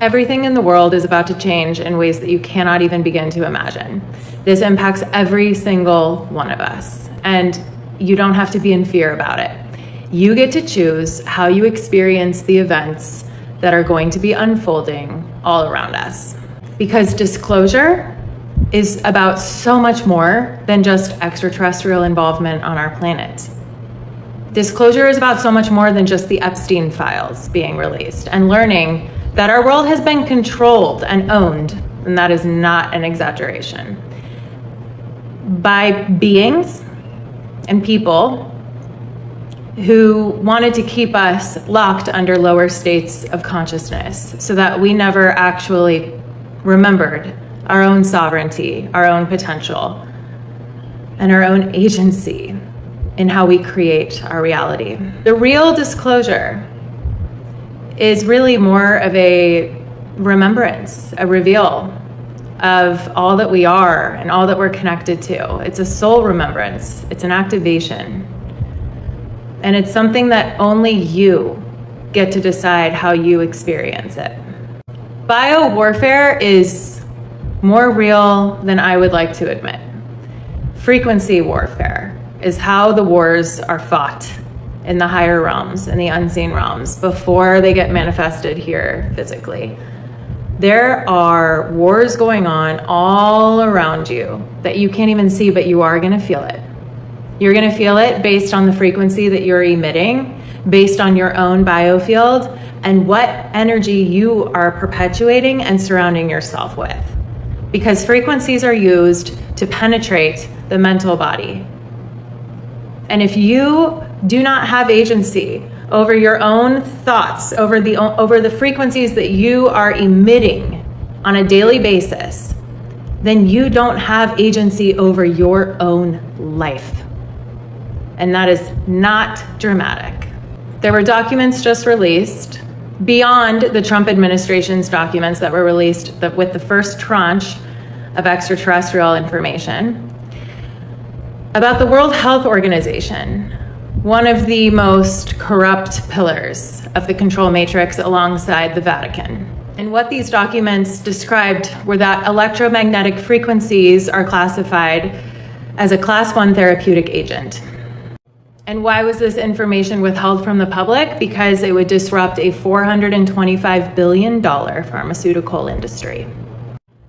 Everything in the world is about to change in ways that you cannot even begin to imagine. This impacts every single one of us, and you don't have to be in fear about it. You get to choose how you experience the events that are going to be unfolding all around us. Because disclosure is about so much more than just extraterrestrial involvement on our planet. Disclosure is about so much more than just the Epstein files being released and learning that our world has been controlled and owned, and that is not an exaggeration, by beings and people who wanted to keep us locked under lower states of consciousness so that we never actually remembered our own sovereignty, our own potential, and our own agency in how we create our reality. The real disclosure is really more of a remembrance, a reveal of all that we are and all that we're connected to. It's a soul remembrance, it's an activation. And it's something that only you get to decide how you experience it. Biowarfare is more real than I would like to admit. Frequency warfare is how the wars are fought in the higher realms, in the unseen realms, before they get manifested here physically. There are wars going on all around you that you can't even see, but you are gonna feel it. You're gonna feel it based on the frequency that you're emitting, based on your own biofield, and what energy you are perpetuating and surrounding yourself with. Because frequencies are used to penetrate the mental body. And if you do not have agency over your own thoughts, over the frequencies that you are emitting on a daily basis, then you don't have agency over your own life. And that is not dramatic. There were documents just released beyond the Trump administration's documents that were released with the first tranche of extraterrestrial information about the World Health Organization, one of the most corrupt pillars of the control matrix alongside the Vatican. And what these documents described were that electromagnetic frequencies are classified as a class 1 therapeutic agent. And why was this information withheld from the public? Because it would disrupt a $425 billion pharmaceutical industry.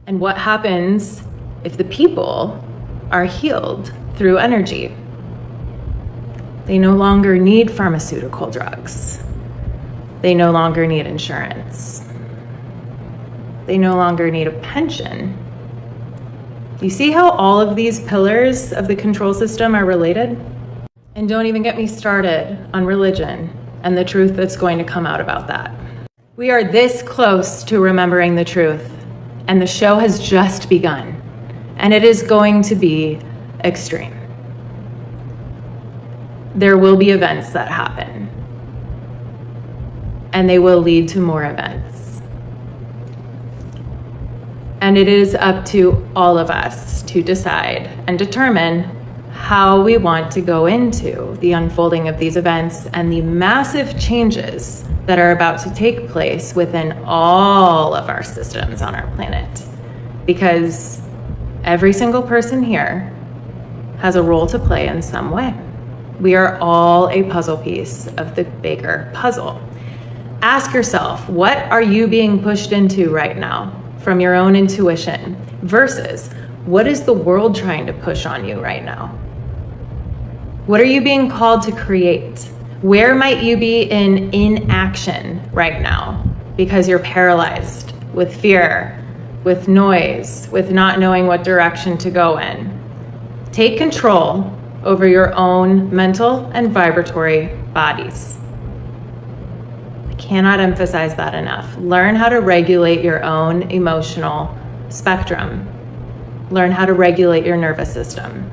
And what happens if the people are healed through energy? They no longer need pharmaceutical drugs. They no longer need insurance. They no longer need a pension. You see how all of these pillars of the control system are related? And don't even get me started on religion and the truth that's going to come out about that. We are this close to remembering the truth, and the show has just begun, and it is going to be extreme. There will be events that happen, and they will lead to more events. And it is up to all of us to decide and determine how we want to go into the unfolding of these events and the massive changes that are about to take place within all of our systems on our planet. Because every single person here has a role to play in some way. We are all a puzzle piece of the bigger puzzle. Ask yourself, what are you being pushed into right now from your own intuition versus what is the world trying to push on you right now? What are you being called to create? Where might you be in inaction right now because you're paralyzed with fear, with noise, with not knowing what direction to go in? Take control over your own mental and vibratory bodies. I cannot emphasize that enough. Learn how to regulate your own emotional spectrum. Learn how to regulate your nervous system.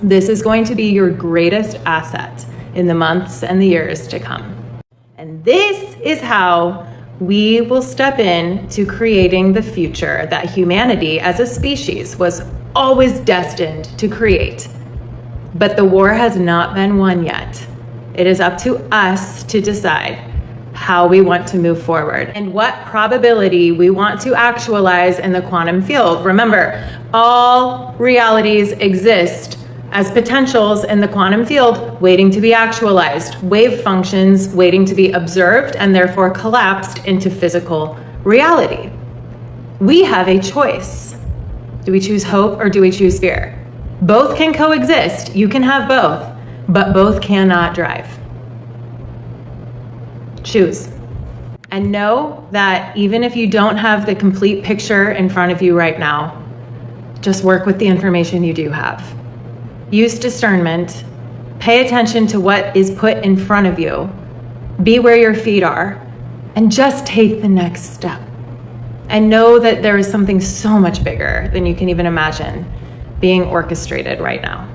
This is going to be your greatest asset in the months and the years to come. And this is how we will step in to creating the future that humanity as a species was always destined to create. But the war has not been won yet. It is up to us to decide how we want to move forward and what probability we want to actualize in the quantum field. Remember, all realities exist as potentials in the quantum field waiting to be actualized, wave functions waiting to be observed and therefore collapsed into physical reality. We have a choice. Do we choose hope or do we choose fear? Both can coexist. You can have both, but both cannot drive. Choose. And know that even if you don't have the complete picture in front of you right now, just work with the information you do have. Use discernment. Pay attention to what is put in front of you. Be where your feet are, and just take the next step. And know that there is something so much bigger than you can even imagine being orchestrated right now.